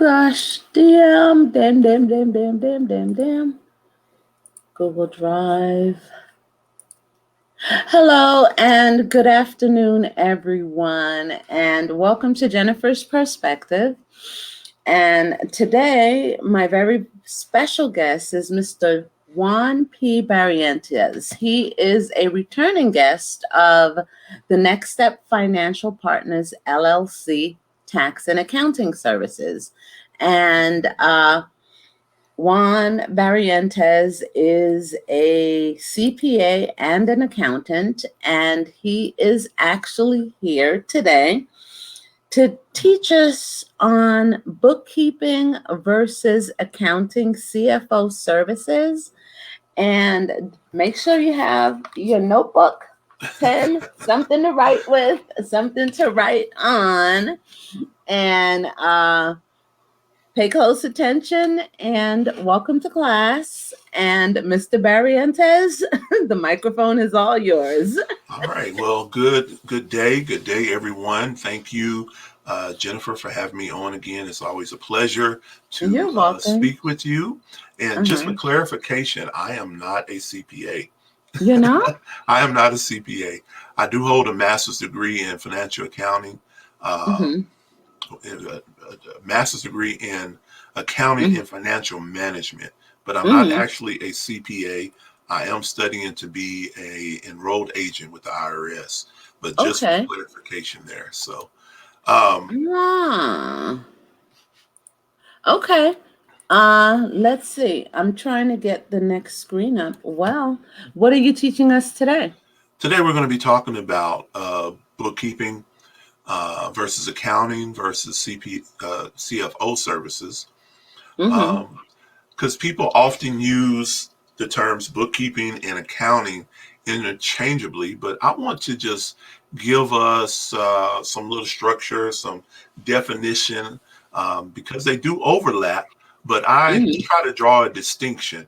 Gosh, damn. Google Drive. Hello and good afternoon, everyone, and welcome to Jennifer's Perspective. And today, my very special guest is Mr. Juan P. Barrientez. He is a returning guest of the Next Step Financial Partners, LLC, Tax and Accounting Services. And Juan Barrientez is a CPA and an accountant, and he is actually here today to teach us on bookkeeping versus accounting CFO services. And make sure you have your notebook, pen, something to write with, something to write on, and pay close attention and welcome to class. And Mr. Barrientez, the microphone is all yours. All right. Well, good day, everyone. Thank you, Jennifer, for having me on again. It's always a pleasure to speak with you. And just for clarification, I am not a CPA. You're not? I am not a CPA. I do hold a master's degree in financial accounting. A master's degree in accounting and financial management, but I'm not actually a CPA. I am studying to be a enrolled agent with the IRS, but just for clarification there. So, okay. Let's see. I'm trying to get the next screen up. Well, what are you teaching us today? Today we're going to be talking about bookkeeping versus accounting versus CFO services. Because people often use the terms bookkeeping and accounting interchangeably, but I want to just give us some little structure, some definition, because they do overlap, but I try to draw a distinction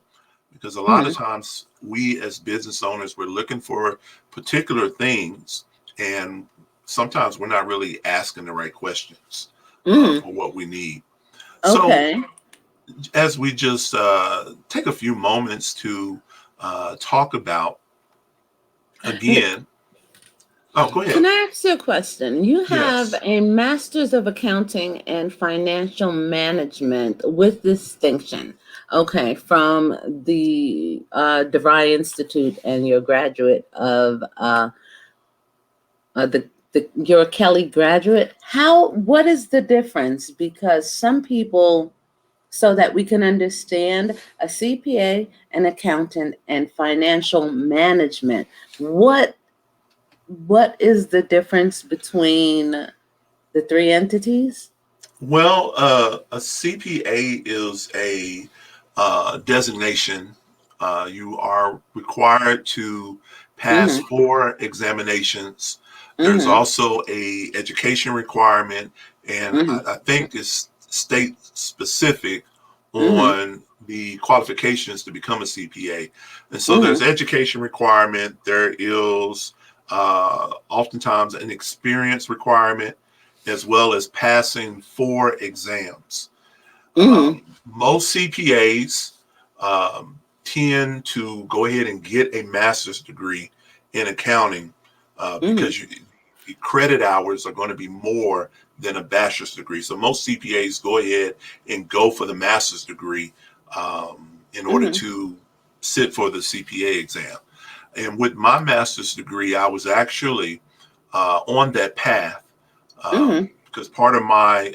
because a lot of times we as business owners, we're looking for particular things, and sometimes we're not really asking the right questions for what we need. So as we just take a few moments to talk about, again. Oh, go ahead. Can I ask you a question? You have a Master's of Accounting and Financial Management with distinction, from the DeVry Institute, and you're a graduate of you're a Kelly graduate. What is the difference? Because some people, so that we can understand, a CPA, an accountant, and financial management. What is the difference between the three entities? Well, a CPA is a designation. You are required to pass 4 examinations. There's also a education requirement, and I think it's state specific on the qualifications to become a CPA. And so there's education requirement. There is oftentimes an experience requirement, as well as passing 4 exams. Most CPAs tend to go ahead and get a master's degree in accounting because the credit hours are going to be more than a bachelor's degree. So most CPAs go ahead and go for the master's degree in order to sit for the CPA exam. And with my master's degree, I was actually on that path because part of my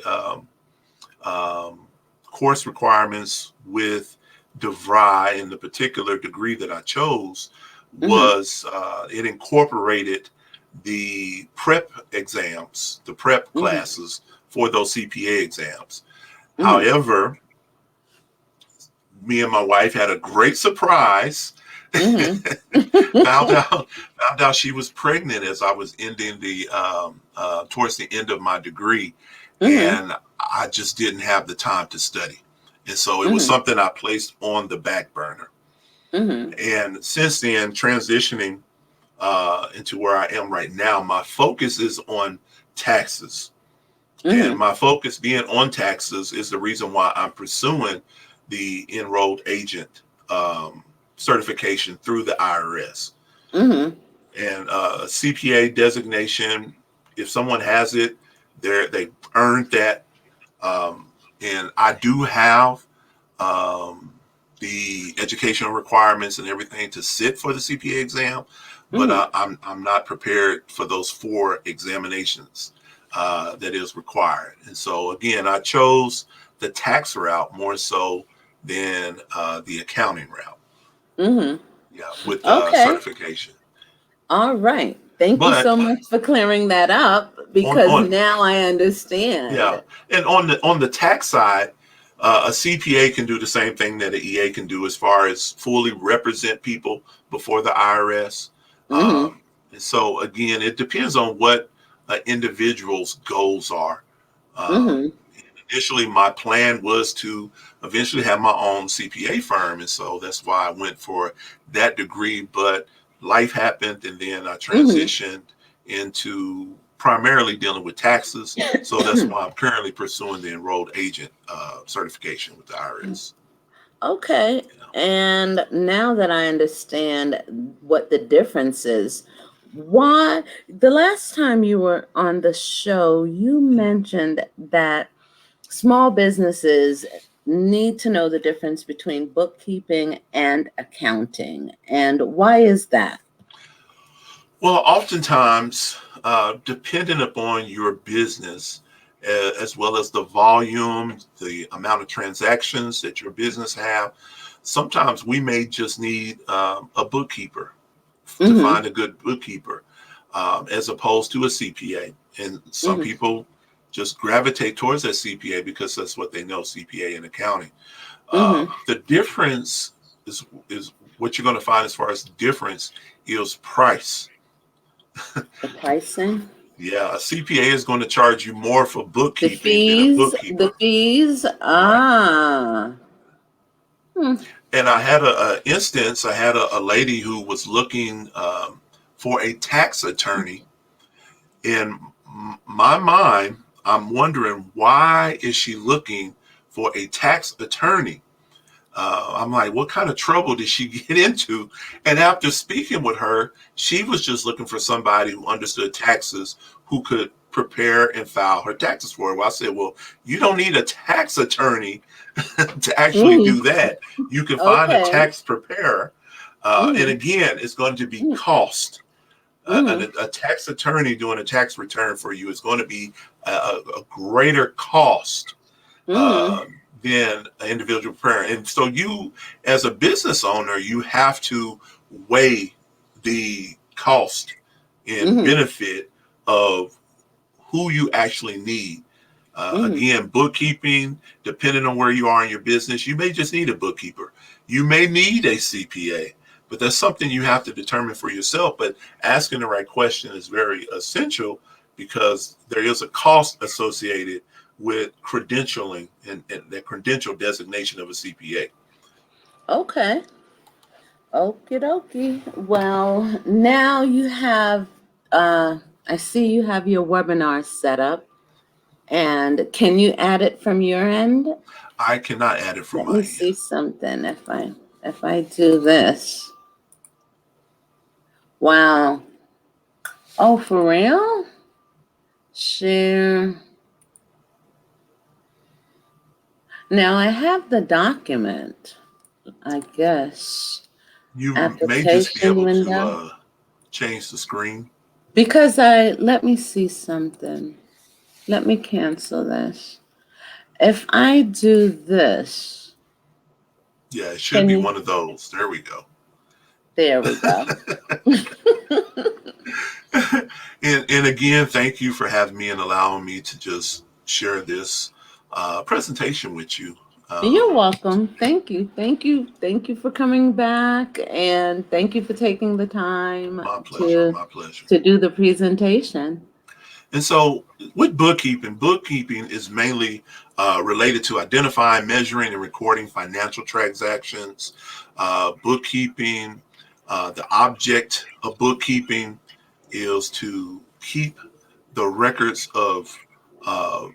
course requirements with DeVry and the particular degree that I chose was it incorporated the prep exams, the prep classes for those CPA exams. However, me and my wife had a great surprise. found out she was pregnant as I was ending the towards the end of my degree, and I just didn't have the time to study, and so it was something I placed on the back burner. And since then, transitioning into where I am right now, my focus is on taxes. And Mm-hmm. my focus being on taxes is the reason why I'm pursuing the enrolled agent certification through the IRS. Mm-hmm. And CPA designation, if someone has it, they earned that. And I do have um, the educational requirements and everything to sit for the CPA exam, but Mm-hmm. I'm not prepared for those 4 examinations that is required. And so again, I chose the tax route more so than the accounting route. Mm-hmm. Yeah, with Okay. certification. All right. Thank you But so much for clearing that up because on now I yeah, understand. and on the tax side, a CPA can do the same thing that an EA can do as far as fully represent people before the IRS. Mm-hmm. And so again, it depends on what an individual's goals are. Um, Mm-hmm. Initially, my plan was to eventually have my own CPA firm, and so that's why I went for that degree. But life happened, and then I transitioned into primarily dealing with taxes. So that's Mm-hmm. why I'm currently pursuing the enrolled agent certification with the IRS. Okay. You know. And now that I understand what the difference is, why the last time you were on the show, you mentioned that small businesses need to know the difference between bookkeeping and accounting. And why is that? Well, oftentimes, depending upon your business, as well as the volume, the amount of transactions that your business have, sometimes we may just need a bookkeeper to Mm-hmm. find a good bookkeeper, as opposed to a CPA. And some Mm-hmm. people just gravitate towards that CPA because that's what they know, CPA and accounting. Mm-hmm. The difference is what you're going to find as far as difference is price. The pricing, Yeah, a CPA is going to charge you more for the bookkeeping than a fees, the bookkeeper. fees. Right. Ah. Hmm. And I had a instance, I had a lady who was looking for a tax attorney. In my mind, I'm wondering, why is she looking for a tax attorney? I'm like, what kind of trouble did she get into? And after speaking with her, she was just looking for somebody who understood taxes, who could prepare and file her taxes for her. Well, I said, well, you don't need a tax attorney to actually do Mm-hmm. that. You can find a Okay. tax preparer. And Mm-hmm. again, it's going to be cost. Mm-hmm. A tax attorney doing a tax return for you is going to be a greater cost Mm-hmm. uh, than an individual parent. And so you, as a business owner, you have to weigh the cost and Mm-hmm. benefit of who you actually need. Mm-hmm. Again, bookkeeping, depending on where you are in your business, you may just need a bookkeeper. You may need a CPA, but that's something you have to determine for yourself. But asking the right question is very essential because there is a cost associated with credentialing and the credential designation of a CPA. Okay. Okie dokie. Well, now you have, I see you have your webinar set up. And can you add it from your end? I cannot add it from Let me my end. see something if I do this. Wow. Oh, for real? Share. Now I have the document, I guess. You may just be Application able to window. change the screen. Because let me see something. Let me cancel this. If I do this, Yeah, it should can be you? one of those. There we go. There we go. And again, thank you for having me and allowing me to just share this presentation with you. You're Um, welcome. Thank you. Thank you. Thank you for coming back and thank you for taking the time my pleasure, to my pleasure. do the presentation. And so, with bookkeeping, bookkeeping is mainly related to identifying, measuring, and recording financial transactions. Bookkeeping, the object of bookkeeping is to keep the records of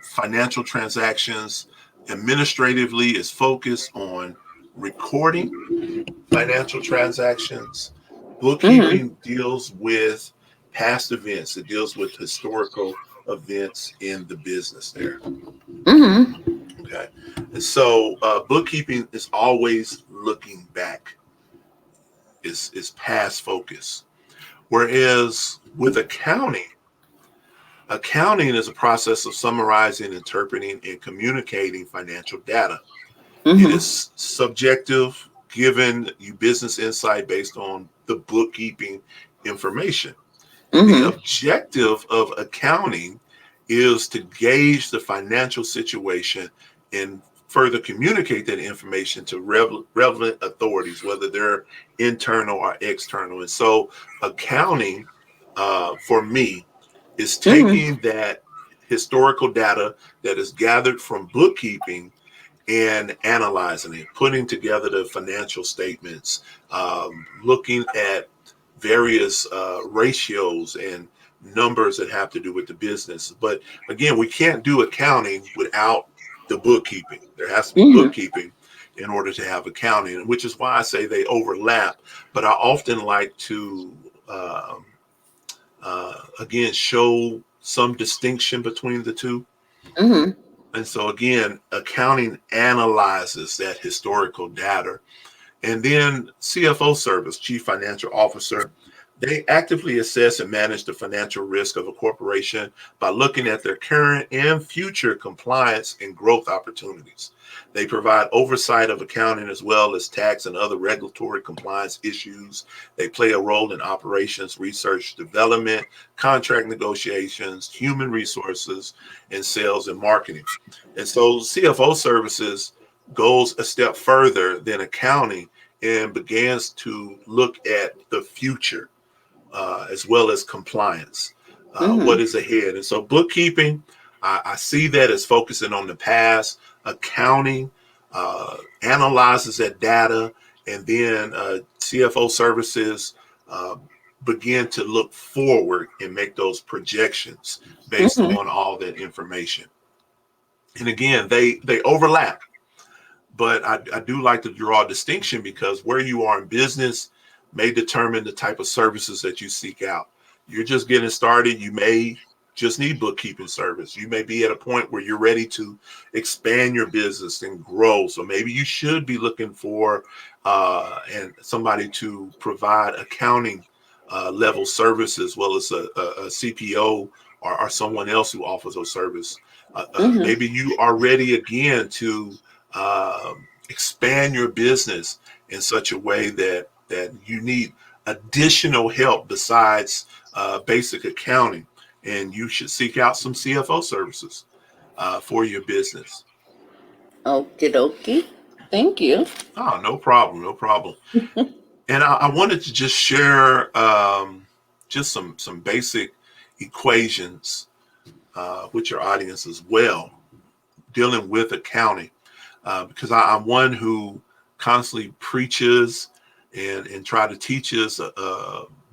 financial transactions. Administratively is focused on recording financial transactions. Mm-hmm. Bookkeeping deals with past events. It deals with historical events in the business there. Mm-hmm. Okay. And so bookkeeping is always looking back, is past focus. Whereas with accounting, accounting is a process of summarizing, interpreting, and communicating financial data. It Mm-hmm. is subjective, giving you business insight based on the bookkeeping information. And the Mm-hmm. objective of accounting is to gauge the financial situation and further communicate that information to relevant authorities, whether they're internal or external. And so, accounting for me is Mm-hmm. taking that historical data that is gathered from bookkeeping and analyzing it, putting together the financial statements, looking at various ratios and numbers that have to do with the business. But again, we can't do accounting without the bookkeeping. There has to be Mm-hmm. bookkeeping in order to have accounting, which is why I say they overlap. But I often like to, again, show some distinction between the two. Mm-hmm. And so, again, accounting analyzes that historical data. And then CFO service, Chief Financial Officer, they actively assess and manage the financial risk of a corporation by looking at their current and future compliance and growth opportunities. They provide oversight of accounting as well as tax and other regulatory compliance issues. They play a role in operations, research, development, contract negotiations, human resources, and sales and marketing. And so CFO services goes a step further than accounting and begins to look at the future as well as compliance, what Mm-hmm. is ahead. And so, bookkeeping, I see that as focusing on the past. Accounting analyzes that data, and then CFO services uh, begin to look forward and make those projections based Mm-hmm. on all that information. And again, they overlap, but I do like to draw a distinction because where you are in business may determine the type of services that you seek out. You're just getting started. You may just need bookkeeping service. You may be at a point where you're ready to expand your business and grow. So maybe you should be looking for and somebody to provide accounting level service as well as a CPO or someone else who offers those service. Mm-hmm. Maybe you are ready again to expand your business in such a way that you need additional help besides basic accounting, and you should seek out some CFO services for your business. Okie dokie. Thank you. Oh, no problem, no problem. And I wanted to just share just some basic equations with your audience as well, dealing with accounting. Because I'm one who constantly preaches and try to teach us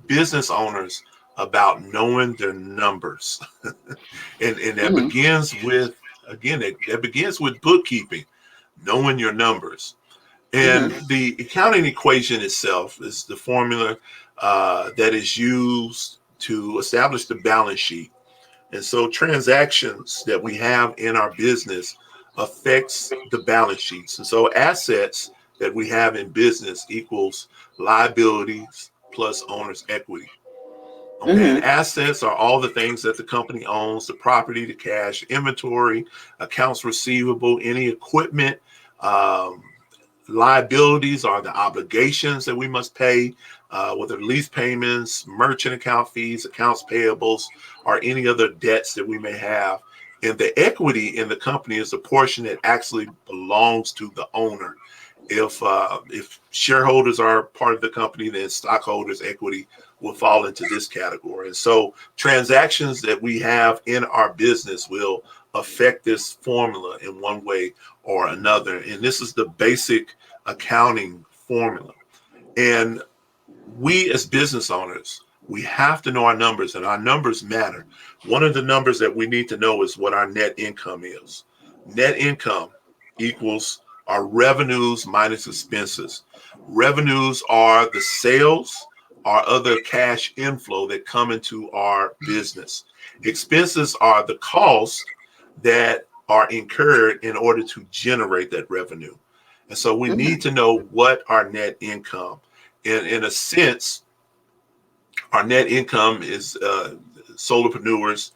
business owners about knowing their numbers, and that Mm-hmm. begins with again that begins with bookkeeping, knowing your numbers. And Mm-hmm. the accounting equation itself is the formula that is used to establish the balance sheet. And so transactions that we have in our business affects the balance sheets. And so assets that we have in business equals liabilities plus owner's equity. Okay, and Mm-hmm. assets are all the things that the company owns, the property, the cash, inventory, accounts receivable, any equipment. Um, Liabilities are the obligations that we must pay, whether lease payments, merchant account fees, accounts payables, or any other debts that we may have. And the equity in the company is the portion that actually belongs to the owner. If shareholders are part of the company, then stockholders' equity will fall into this category. And so transactions that we have in our business will affect this formula in one way or another. And this is the basic accounting formula. And we as business owners, We have to know our numbers, and our numbers matter. One of the numbers that we need to know is what our net income is. Net income equals our revenues minus expenses. Revenues are the sales or other cash inflow that come into our business. Expenses are the costs that are incurred in order to generate that revenue. And so we need to know what our net income. In a sense, our net income is solopreneurs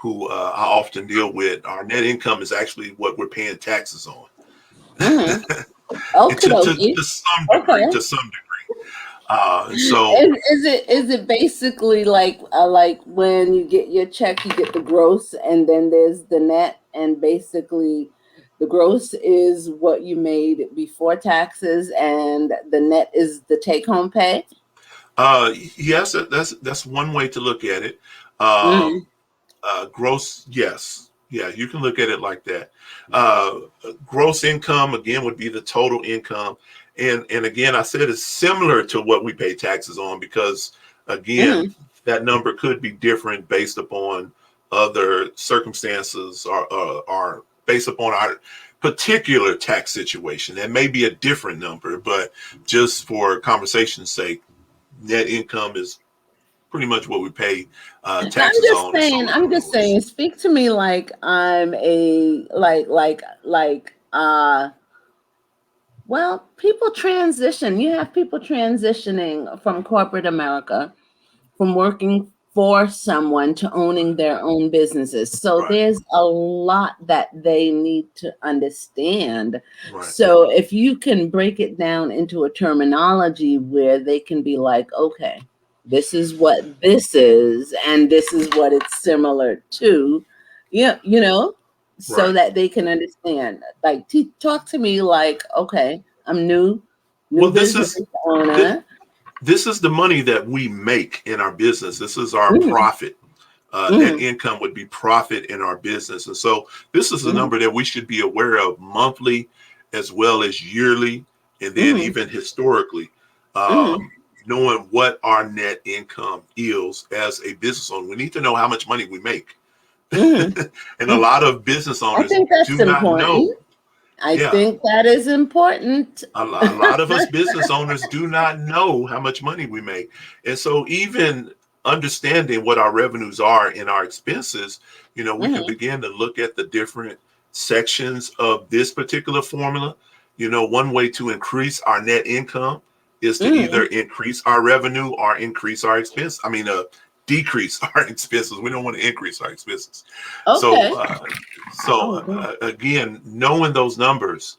who I often deal with. Our net income is actually what we're paying taxes on. Okay, To some degree, okay. to some degree. And so Is it basically like when you get your check, you get the gross, and then there's the net, and basically the gross is what you made before taxes, and the net is the take home pay. yes, that's one way to look at it. Mm, Gross, yes. Yeah, you can look at it like that. Uh, Gross income, again, would be the total income. And again, I said it's similar to what we pay taxes on because, again, mm, that number could be different based upon other circumstances or based upon our particular tax situation. That may be a different number, but just for conversation's sake, net income is pretty much what we pay taxes on as I'm just solopreneurs. saying, speak to me like I'm a well, people transition. You have people transitioning from corporate America, from working for someone to owning their own businesses. So Right, there's a lot that they need to understand. right, So if you can break it down into a terminology where they can be like, okay, this is what this is, and this is what it's similar to, yeah, so right. that they can understand. Like, talk to me like, okay, I'm new Well, business thi- owner. this is the money that we make in our business. This is our Mm, profit. Net mm, income would be profit in our business, and so this is a mm, number that we should be aware of monthly, as well as yearly, and then mm, even historically. mm. Knowing what our net income is as a business owner, we need to know how much money we make. Mhm. And a lot of business I owners think that's do not know. important. I Yeah, think that is important. a lot of us business owners do not know how much money we make. And so even understanding what our revenues are and our expenses, we can Mhm, begin to look at the different sections of this particular formula. One way to increase our net income is to either mhm. increase our revenue or increase our expense. Decrease our expenses. We don't want to increase our expenses. So, Okay. uh, so Oh, good. again, knowing those numbers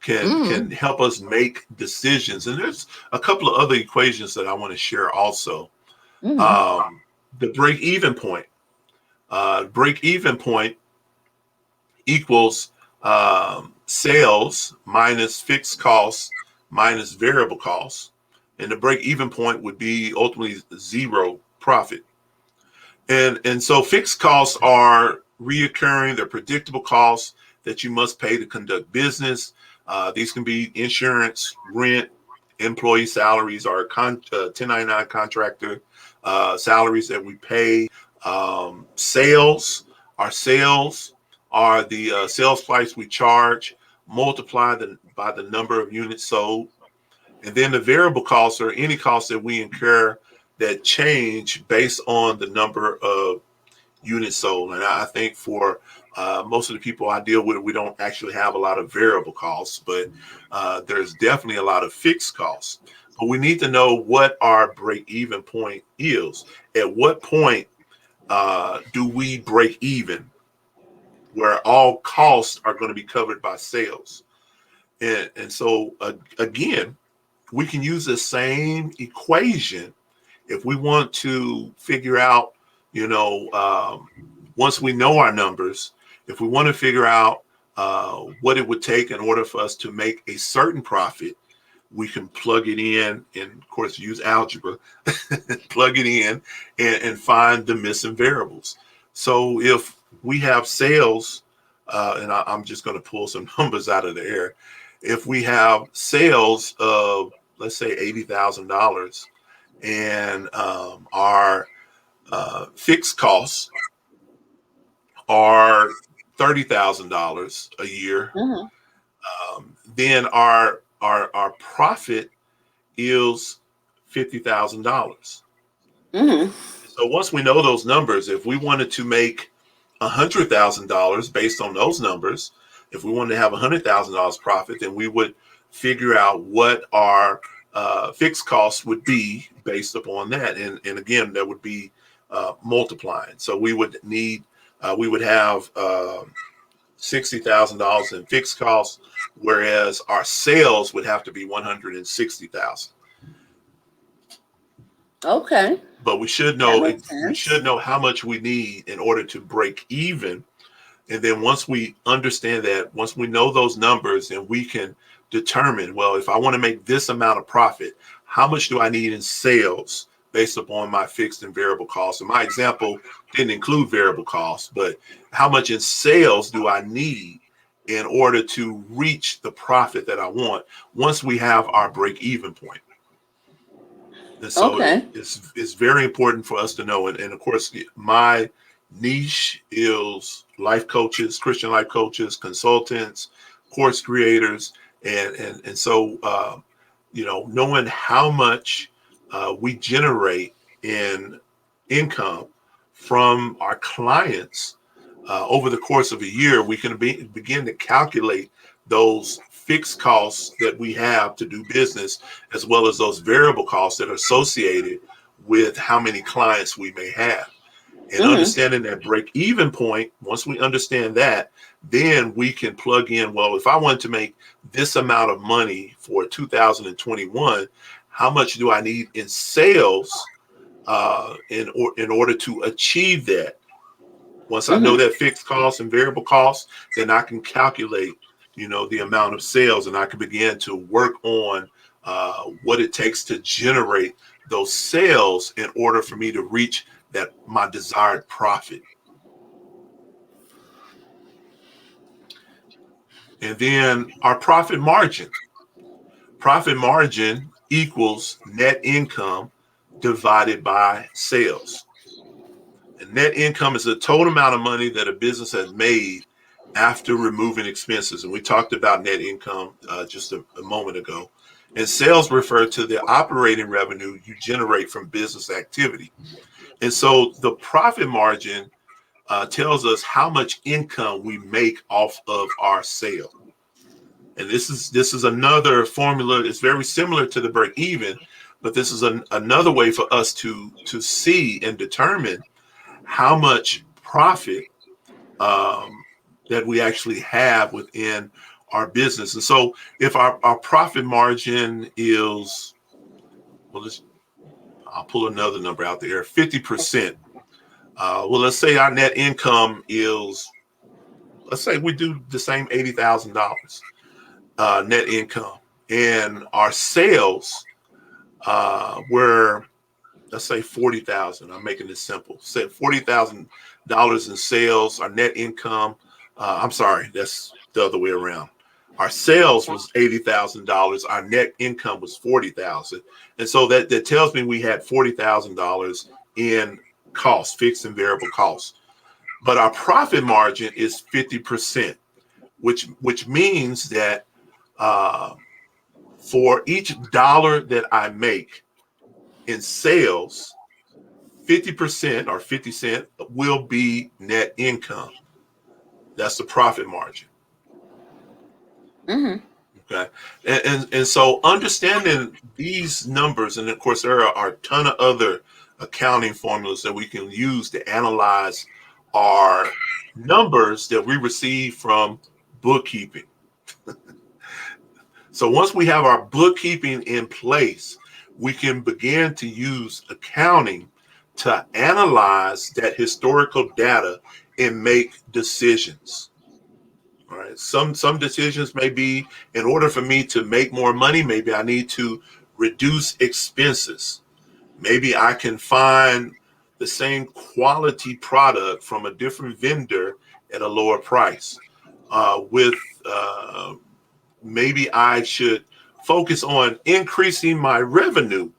can Mhm, help us make decisions. And there's a couple of other equations that I want to share also. mhm, Um, the break even point. Break even point equals sales minus fixed costs minus variable costs. And the break even point would be ultimately zero profit. And so fixed costs are reoccurring, they're predictable costs that you must pay to conduct business. These can be insurance, rent, employee salaries, or 1099 contractor salaries that we pay. Sales, our sales are the sales price we charge multiplied by the number of units sold. And then the variable costs are any costs that we incur that change based on the number of units sold. And I think for most of the people I deal with, we don't actually have a lot of variable costs, but there's definitely a lot of fixed costs. But we need to know what our break even point is. At what point do we break even where all costs are going to be covered by sales? And so, again, we can use the same equation if we want to figure out, you know, once we know our numbers, if we want to figure out what it would take in order for us to make a certain profit, we can plug it in and, of course, use algebra, plug it in and find the missing variables. So if we have sales, and I'm just going to pull some numbers out of the air. If we have sales of, let's say, $80,000, and our fixed costs are $30,000 a year. Mm-hmm. Then our profit is $50,000. Mm-hmm. So once we know those numbers, if we wanted to make $100,000 based on those numbers, if we wanted to have $100,000 profit, then we would figure out what our fixed costs would be based upon that, and again, that would be multiplying. So we would have $60,000 in fixed costs, whereas our sales would have to be 160,000. Okay. But we should That know makes sense. how much we need in order to break even. And then once we understand that, once we know those numbers, and we can determine, well, if I want to make this amount of profit, how much do I need in sales based upon my fixed and variable costs? And my example didn't include variable costs, but how much in sales do I need in order to reach the profit that I want once we have our break even point? And so Okay. it's very important for us to know. And of course, my niche is life coaches, Christian life coaches, consultants, course creators, and so knowing how much we generate in income from our clients over the course of a year, we can begin to calculate those fixed costs that we have to do business, as well as those variable costs that are associated with how many clients we may have. And Mm-hmm. understanding that break even point, once we understand that, then we can plug in, well, if I want to make this amount of money for 2021, how much do I need in sales in order to achieve that? Once I know Mm-hmm. that fixed costs and variable costs, then I can calculate, the amount of sales, and I can begin to work on what it takes to generate those sales in order for me to reach that my desired profit. And then our profit margin. Profit margin equals net income divided by sales. And net income is the total amount of money that a business has made after removing expenses. And we talked about net income just a moment ago. And sales refer to the operating revenue you generate from business activity. And so the profit margin tells us how much income we make off of our sale. And this is another formula. It's very similar to the break even, but this is another way for us to see and determine how much profit um, that we actually have within our business. And so if our profit margin is, well, I'll pull another number out there, 50%. Well, let's say our net income is, let's say we do the same $80,000 net income, and our sales were, let's say 40,000. I'm making this simple. Say $40,000 in sales. Our net income. I'm sorry, that's the other way around. Our sales was $80,000. Our net income was 40,000, and so that tells me we had $40,000 in costs, fixed and variable costs. But our profit margin is 50%, which means that uh, for each dollar that I make in sales, 50% or 50 cents will be net income. That's the profit margin. Mm-hmm. Okay. And so understanding these numbers, and of course, there are a ton of other accounting formulas that we can use to analyze our numbers that we receive from bookkeeping. So once we have our bookkeeping in place, we can begin to use accounting to analyze that historical data and make decisions. All right. Some decisions may be, in order for me to make more money, maybe I need to reduce expenses. Maybe I can find the same quality product from a different vendor at a lower price. With maybe I should focus on increasing my revenue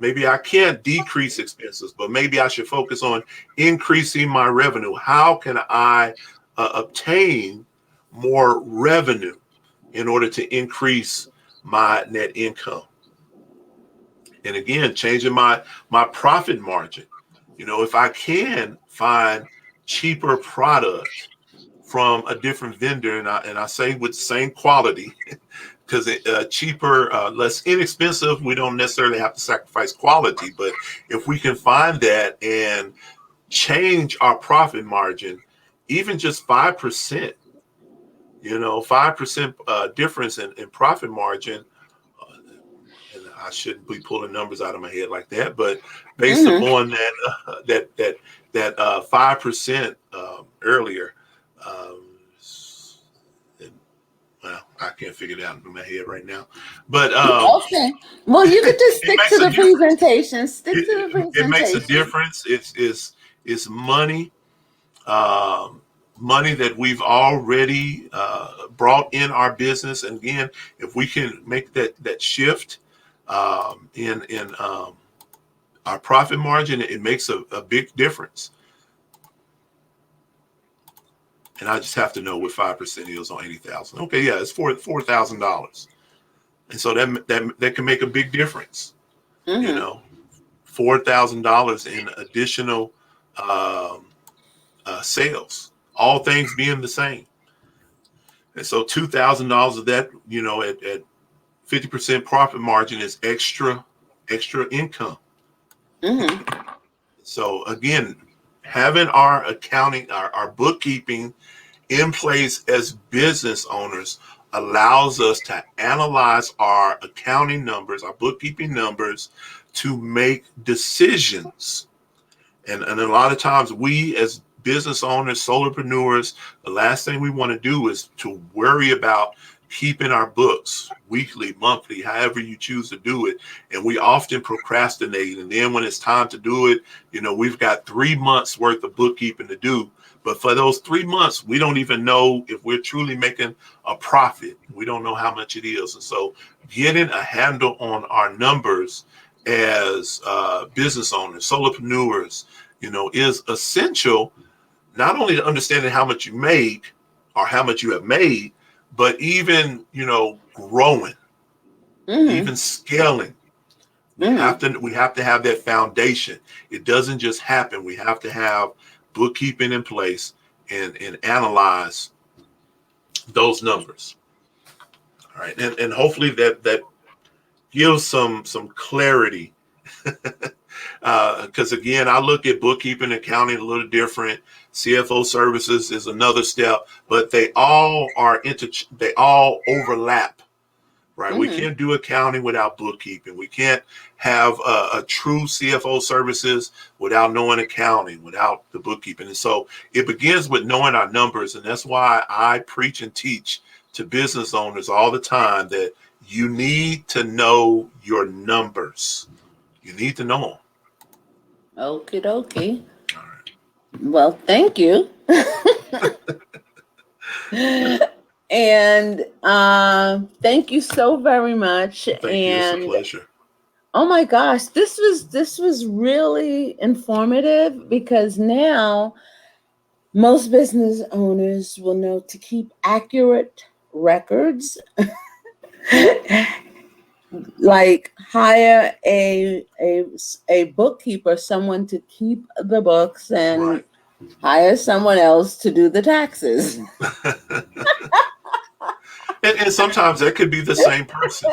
Maybe I can't decrease expenses, but maybe I should focus on increasing my revenue. How can I obtain more revenue in order to increase my net income? And again, changing my profit margin. If I can find cheaper product from a different vendor, and I say with the same quality, because cheaper, less inexpensive, we don't necessarily have to sacrifice quality. But if we can find that and change our profit margin, even just 5%, 5% difference in profit margin. And I shouldn't be pulling numbers out of my head like that, but based upon that 5% earlier, um, well, I can't figure it out in my head right now, but Okay. Well, you could just it stick makes to a the difference. presentation. Stick to the It makes a presentation. difference. It's money, money that we've already brought in our business. And again, if we can make that shift in our profit margin, it makes a big difference. And I just have to know what 5% is on 80,000. Okay, yeah, it's $4,000, and so that can make a big difference. $4,000 in additional um, sales, all things being the same. And so $2,000 of that, at 50% profit margin is extra income. So again, having our accounting, our bookkeeping in place as business owners allows us to analyze our accounting numbers, our bookkeeping numbers, to make decisions. And a lot of times we as business owners, solopreneurs, the last thing we want to do is to worry about keeping our books weekly, monthly, however you choose to do it. And we often procrastinate. And then when it's time to do it, we've got 3 months worth of bookkeeping to do. But for those 3 months, we don't even know if we're truly making a profit. We don't know how much it is. And so getting a handle on our numbers as business owners, solopreneurs, is essential, not only to understanding how much you make or how much you have made, but even, growing, even scaling. We have to have that foundation. It doesn't just happen. We have to have bookkeeping in place and analyze those numbers. All right. And hopefully that gives some clarity. Because again, I look at bookkeeping, accounting a little different. CFO services is another step, but they all they all overlap, right? We can't do accounting without bookkeeping. We can't have a true CFO services without knowing accounting, without the bookkeeping. And so it begins with knowing our numbers. And that's why I preach and teach to business owners all the time that you need to know your numbers. You need to know them. Okie dokie. Well, thank you. And thank you so very much. Thank you. It's a pleasure. Oh my gosh, this was really informative, because now most business owners will know to keep accurate records. Like hire a bookkeeper, someone to keep the books, and hire someone else to do the taxes. And sometimes that could be the same person.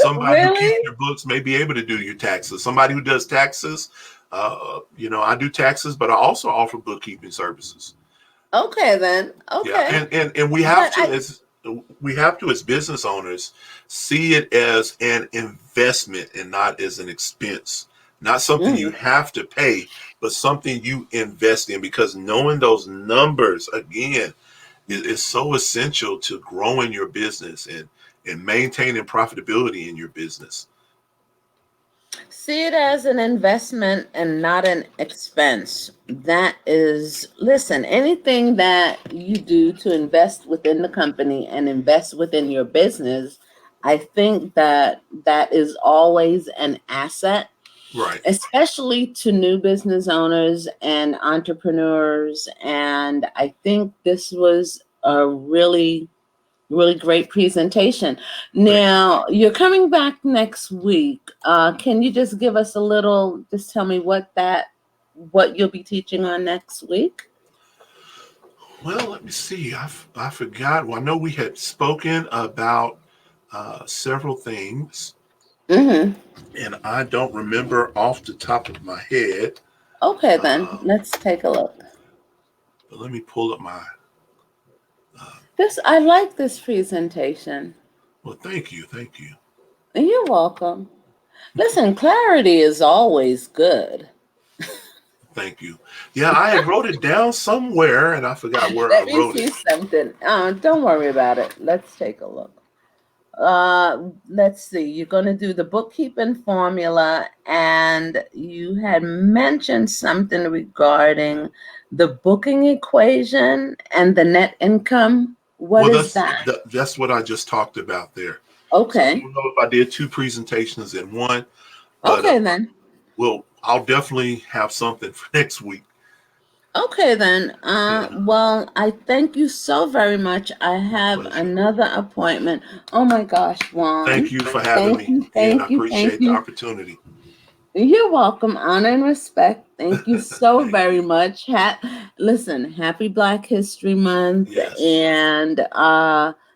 Somebody who keeps your books may be able to do your taxes. Somebody who does taxes, I do taxes, but I also offer bookkeeping services. Okay, then. Okay. Yeah, and we have to as business owners see it as an investment and not as an expense. Not something you have to pay, but something you invest in, because knowing those numbers again is so essential to growing your business and maintaining profitability in your business. See it as an investment and not an expense. That is, listen, anything that you do to invest within the company and invest within your business, I think that that is always an asset, Right. especially to new business owners and entrepreneurs. And I think this was a really great presentation. Thank you. Now, you're coming back next week. Can you just give us a little, just tell me what you'll be teaching on next week? Well, let me see. I forgot. Well, I know we had spoken about several things, Mm-hmm. and I don't remember off the top of my head. Okay, then Um, let's take a look. but let me pull up my. Uh, I like this presentation. well, thank you, thank you, You're welcome. Listen, clarity is always good. thank you. Yeah, I had wrote it down somewhere, and I forgot where I Let me wrote see it. something. Don't worry about it. Let's take a look. Let's see. You're going to do the bookkeeping formula, and you had mentioned something regarding the booking equation and the net income. What Well, is that? that's what I just talked about there. So I Okay. don't know if I did two presentations in one, but Okay, then. I'll definitely have something for next week. Okay, then. Yeah, Well, I thank you so very much. I my have pleasure. another appointment. Oh my gosh, Thank Juan. you for having Thank me, you, and I thank you, thank appreciate the you. opportunity. You're welcome. Honor and respect. Thank you so Thank very you. much. Listen, happy Black History Month. Yes, And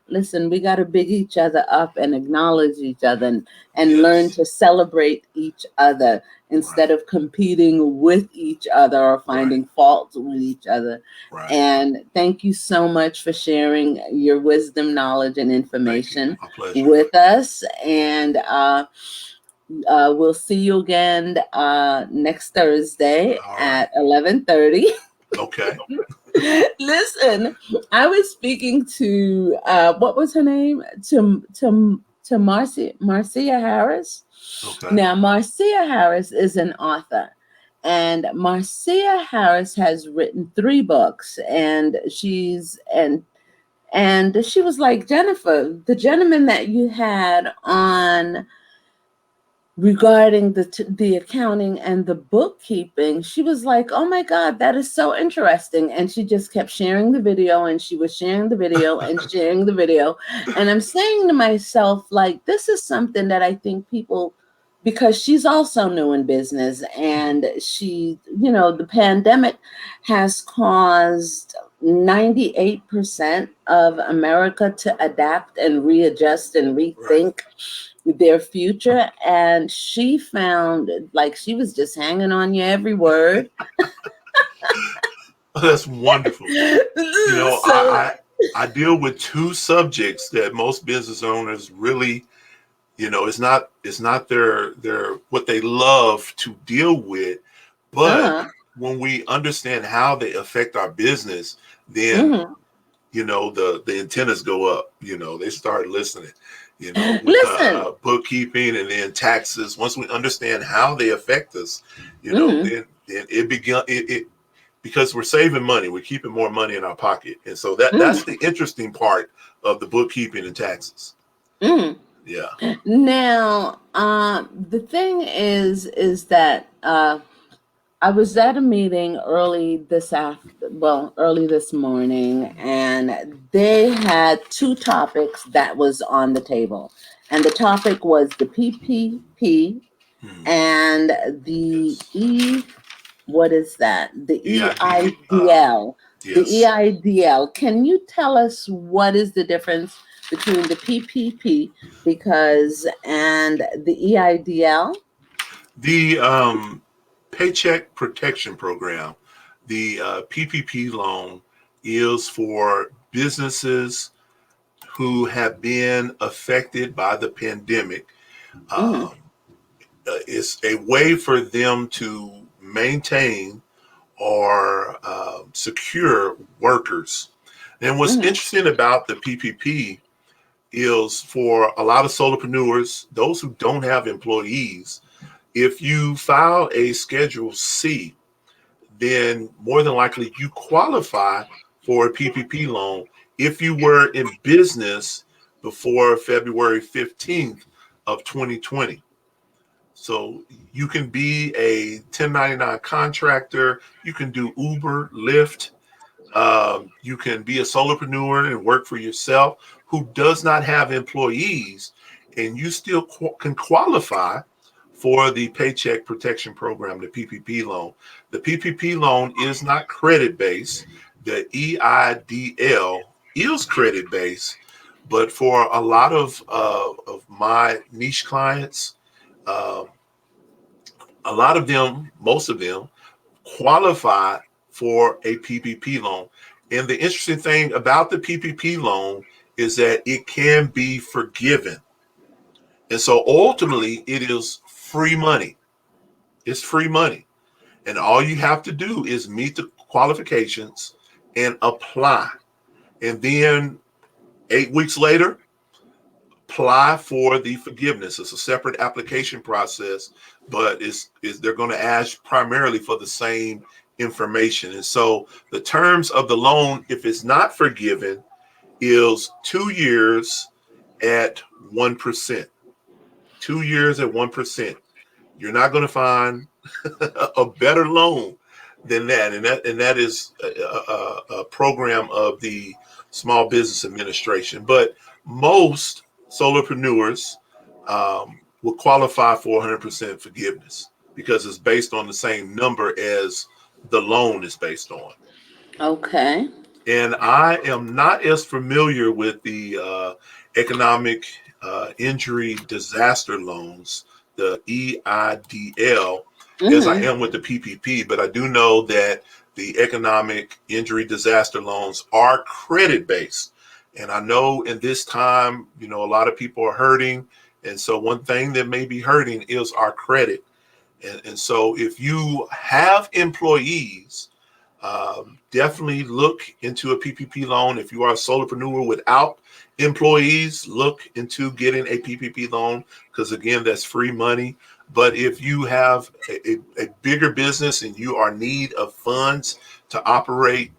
listen, we got to big each other up and acknowledge each other, and learn yes, to celebrate each other instead right, of competing with each other or right, finding faults with each other. right. And thank you so much for sharing your wisdom, knowledge, and Thank you. information My pleasure. with us. And we'll see you again next Thursday All right. at 11:30. Okay. Listen, I was speaking to what was her name? To Marcia Harris. Okay. Now, Marcia Harris is an author. And Marcia Harris has written 3 books, and she was like, Jennifer, the gentleman that you had on regarding the accounting and the bookkeeping, she was like, oh my god, that is so interesting. And she just kept sharing the video, and she was sharing the video and sharing the video. And I'm saying to myself, like, this is something that I think people, because she's also new in business, and the pandemic has caused 98% of America to adapt and readjust and Right. rethink their future. And she found, like, she was just hanging on your every word. That's wonderful. You know, So I deal with two subjects that most business owners really, it's not their what they love to deal with, but uh-huh. when we understand how they affect our business, then Hmm. the antennas go up. They start listening. With the Listen. bookkeeping and then taxes. Once we understand how they affect us, Hmm. then it begin it because we're saving money, we're keeping more money in our pocket, and so that's Hmm. the interesting part of the bookkeeping and taxes. Hmm. Yeah. Now, the thing is that I was at a meeting early this morning, and they had 2 topics that was on the table. And the topic was the PPP Hmm. and the what is that? The EID. EIDL. The Yes. EIDL. Can you tell us what is the difference between the PPP and the EIDL? The Paycheck Protection Program, the PPP loan, is for businesses who have been affected by the pandemic. Mm-hmm. Um, it's a way for them to maintain or secure workers. And what's Mm-hmm. interesting about the PPP is for a lot of solopreneurs, those who don't have employees, if you file a Schedule C, then more than likely you qualify for a PPP loan if you were in business before February 15th of 2020. So you can be a 1099 contractor. You can do Uber, Lyft. You can be a solopreneur and work for yourself who does not have employees, and you still can qualify for the Paycheck Protection Program, the PPP loan. The PPP loan is not credit based. The EIDL is credit based, but for a lot of my niche clients, uh, a lot of them, most of them, qualify for a PPP loan. And the interesting thing about the PPP loan is that it can be forgiven. And so ultimately, it is free money. It's free money. And all you have to do is meet the qualifications and apply. And then 8 weeks later, apply for the forgiveness. It's a separate application process, but they're going to ask primarily for the same information. And so the terms of the loan, if it's not forgiven, is 2 years at 1%. 2 years at 1%. You're not going to find a better loan than that. And that is a program of the Small Business Administration. But most solopreneurs will qualify for 100% forgiveness because it's based on the same number as the loan is based on. Okay. And I am not as familiar with the economic injury disaster loans, the EIDL, as I am with the PPP, but I do know that the economic injury disaster loans are credit based. And I know in this time, a lot of people are hurting. And so one thing that may be hurting is our credit. And so if you have employees, definitely look into a PPP loan. If you are a solopreneur without employees, look into getting a PPP loan because, again, that's free money. But if you have a bigger business and you are in need of funds to operate,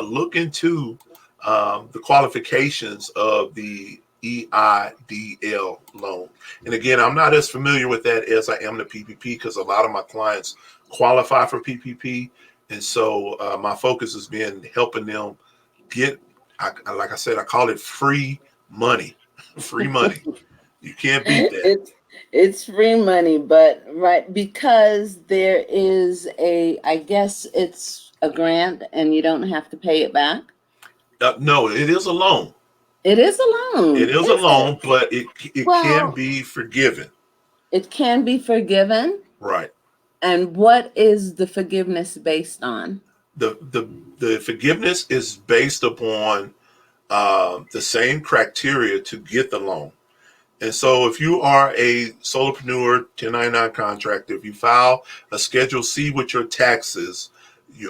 look into the qualifications of the EIDL loan. And again, I'm not as familiar with that as I am the PPP because a lot of my clients qualify for PPP. And so my focus has been helping them get, like I said, I call it free money. Free money. You can't beat that. It's free money, but right, because there is I guess it's a grant and you don't have to pay it back. No, it is a loan. It is a loan. It is a loan, but it can be forgiven. It can be forgiven. Right. And what is the forgiveness based on? The forgiveness is based upon the same criteria to get the loan. And so if you are a solopreneur, 1099 contractor, if you file a Schedule C with your taxes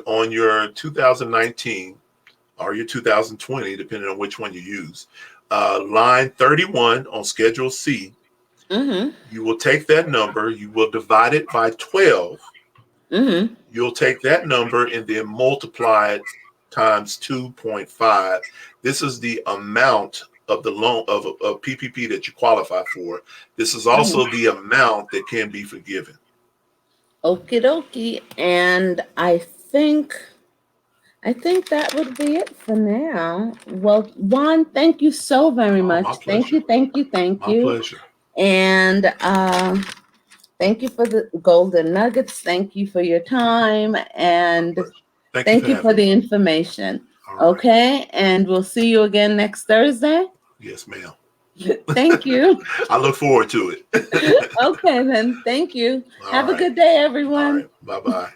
on your 2019 or your 2020, depending on which one you use, line 31 on Schedule C, you will take that number, you will divide it by 12. You'll take that number and then multiply it times 2.5. This is the amount of the loan of PPP that you qualify for. This is also the amount that can be forgiven. Okie dokie. And I think that would be it for now. Well, Juan, thank you so very much. My pleasure. Thank you. My pleasure. And thank you for the golden nuggets. Thank you for your time. And thank you for the information. Right. Okay. And we'll see you again next Thursday. Yes, ma'am. Thank you. I look forward to it. Okay, then. Thank you. All Have right. a good day, everyone. All right. Bye-bye.